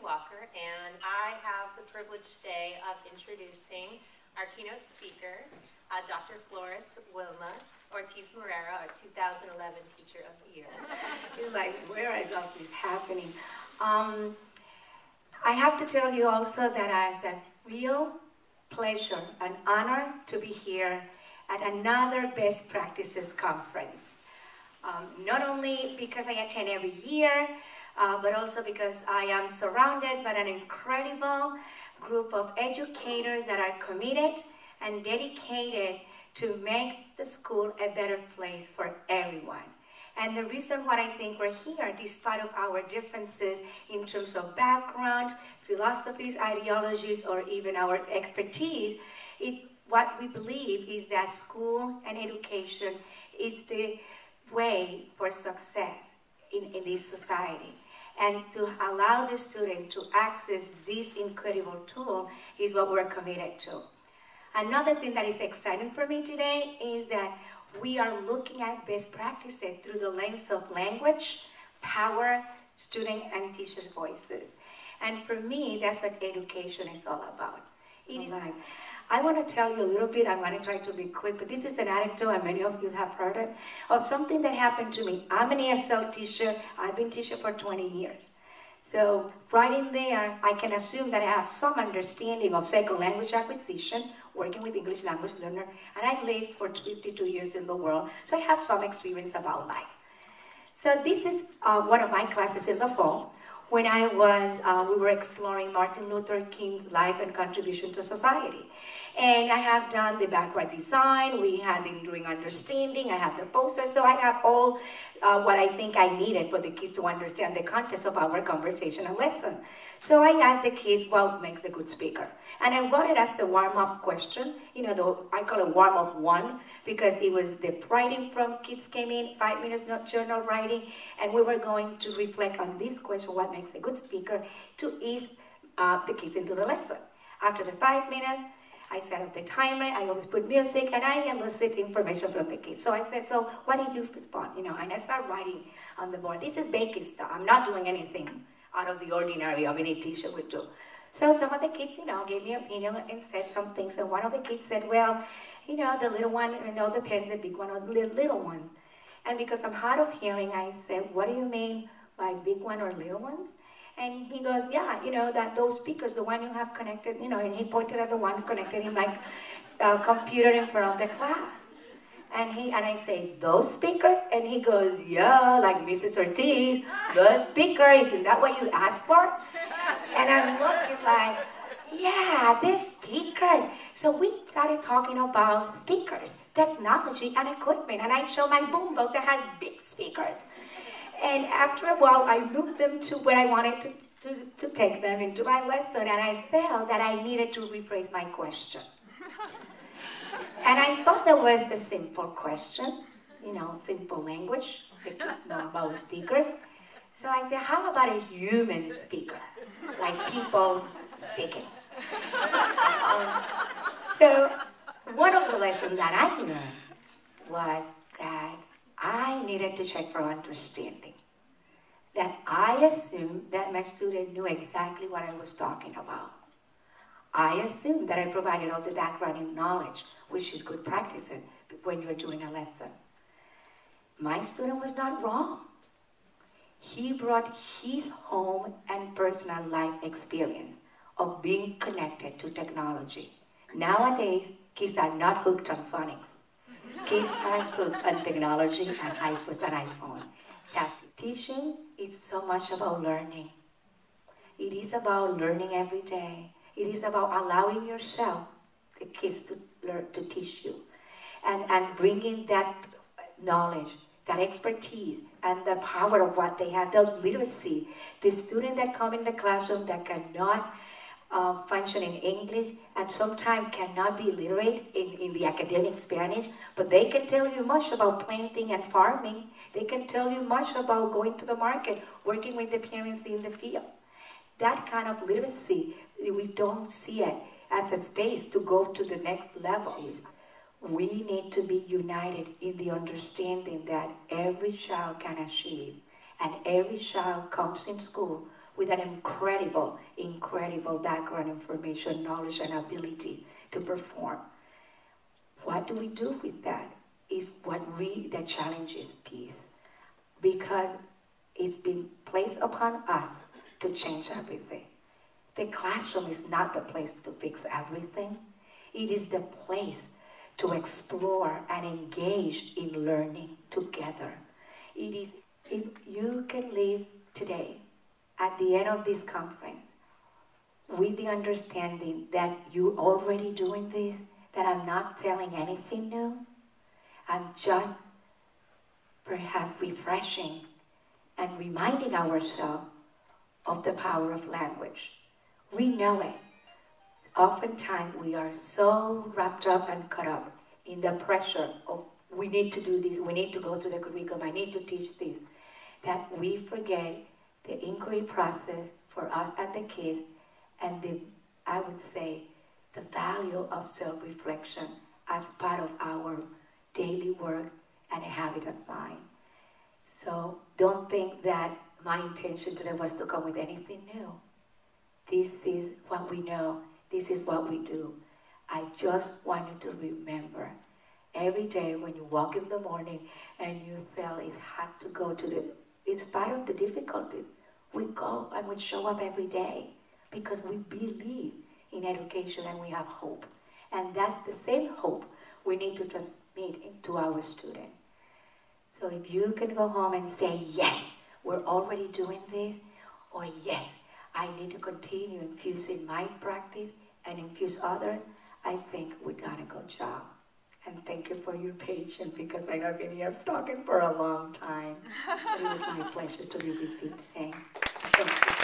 Walker, and I have the privilege today of introducing our keynote speaker, Dr. Flores Wilma Ortiz, our 2011 Teacher of the Year. It's like, where is all this happening? I have to tell you also that it's a real pleasure, an honor to be here at another Best Practices Conference. Not only because I attend every year, but also because I am surrounded by an incredible group of educators that are committed and dedicated to make the school a better place for everyone. And the reason why I think we're here, despite of our differences in terms of background, philosophies, ideologies, or even our expertise, what we believe is that school and education is the way for success in this society. And to allow the student to access this incredible tool is what we're committed to. Another thing that is exciting for me today is that we are looking at best practices through the lens of language, power, student and teachers' voices. And for me, that's what education is all about. I want to tell you a little bit, I'm going to try to be quick, but this is an anecdote, and many of you have heard it, of something that happened to me. I'm an ESL teacher. I've been teaching for 20 years. So right in there, I can assume that I have some understanding of second language acquisition, working with English language learner, and I lived for 52 years in the world, so I have some experience about life. So this is one of my classes in the fall, when we were exploring Martin Luther King's life and contribution to society. And I have done the background design, we had the enduring understanding, I have the poster, so I have all what I think I needed for the kids to understand the context of our conversation and lesson. So I asked the kids what makes a good speaker. And I wrote it as the warm-up question, I call it warm-up 1, because it was the writing from kids came in, 5 minutes journal writing, and we were going to reflect on this question, what makes a good speaker, to ease the kids into the lesson. After the 5 minutes, I set up the timer, I always put music, and I elicit information from the kids. So I said, so what did you respond? And I start writing on the board. This is basic stuff. I'm not doing anything out of the ordinary of any teacher would do. So some of the kids, gave me opinion and said some things. And one of the kids said, well, the little one, the pen, the big one, or the little ones. And because I'm hard of hearing, I said, what do you mean by big one or little ones? And he goes, yeah, that those speakers, the one you have connected, and he pointed at the one connected in my computer in front of the class. And I say, those speakers? And he goes, yeah, like Mrs. Ortiz, those speakers, isn't that what you asked for? And I'm looking like, yeah, these speakers. So we started talking about speakers, technology, and equipment. And I showed my boombox that has big speakers. And after a while, I moved them to where I wanted to take them into my lesson, and I felt that I needed to rephrase my question. And I thought that was the simple question, simple language, the kids know about speakers. So I said, how about a human speaker, like people speaking? So one of the lessons that I learned was that I needed to check for understanding. That I assumed that my student knew exactly what I was talking about. I assumed that I provided all the background and knowledge, which is good practices when you're doing a lesson. My student was not wrong. He brought his home and personal life experience of being connected to technology. Nowadays, kids are not hooked on phonics. Kids are hooked on technology and iPhone. That's teaching is so much about learning. It is about learning every day. It is about allowing yourself, the kids, to learn, to teach you. And bringing that knowledge, that expertise, and the power of what they have, those literacy. The students that come in the classroom that cannot function in English and sometimes cannot be literate in the academic Spanish, but they can tell you much about planting and farming. They can tell you much about going to the market, working with the parents in the field. That kind of literacy, we don't see it as a space to go to the next level. We need to be united in the understanding that every child can achieve, and every child comes in school with an incredible, incredible background information, knowledge, and ability to perform. What do we do with that? Is what really the challenge is piece. Because it's been placed upon us to change everything. The classroom is not the place to fix everything. It is the place to explore and engage in learning together. It is, if you can leave today, at the end of this conference, with the understanding that you're already doing this, that I'm not telling anything new, I'm just perhaps refreshing and reminding ourselves of the power of language. We know it. Oftentimes we are so wrapped up and caught up in the pressure of we need to do this, we need to go through the curriculum, I need to teach this, that we forget the inquiry process for us and the kids, and I would say, the value of self-reflection as part of our daily work and a habit of mind. So don't think that my intention today was to come with anything new. This is what we know. This is what we do. I just want you to remember every day when you walk in the morning and you feel it had to go to in spite of the difficulties, we go and we show up every day because we believe in education and we have hope. And that's the same hope we need to transmit into our students. So if you can go home and say, yes, we're already doing this, or yes, I need to continue infusing my practice and infuse others, I think we've done a good job. And thank you for your patience, because I know I've been here talking for a long time. It was my pleasure to be with you today. Thank you.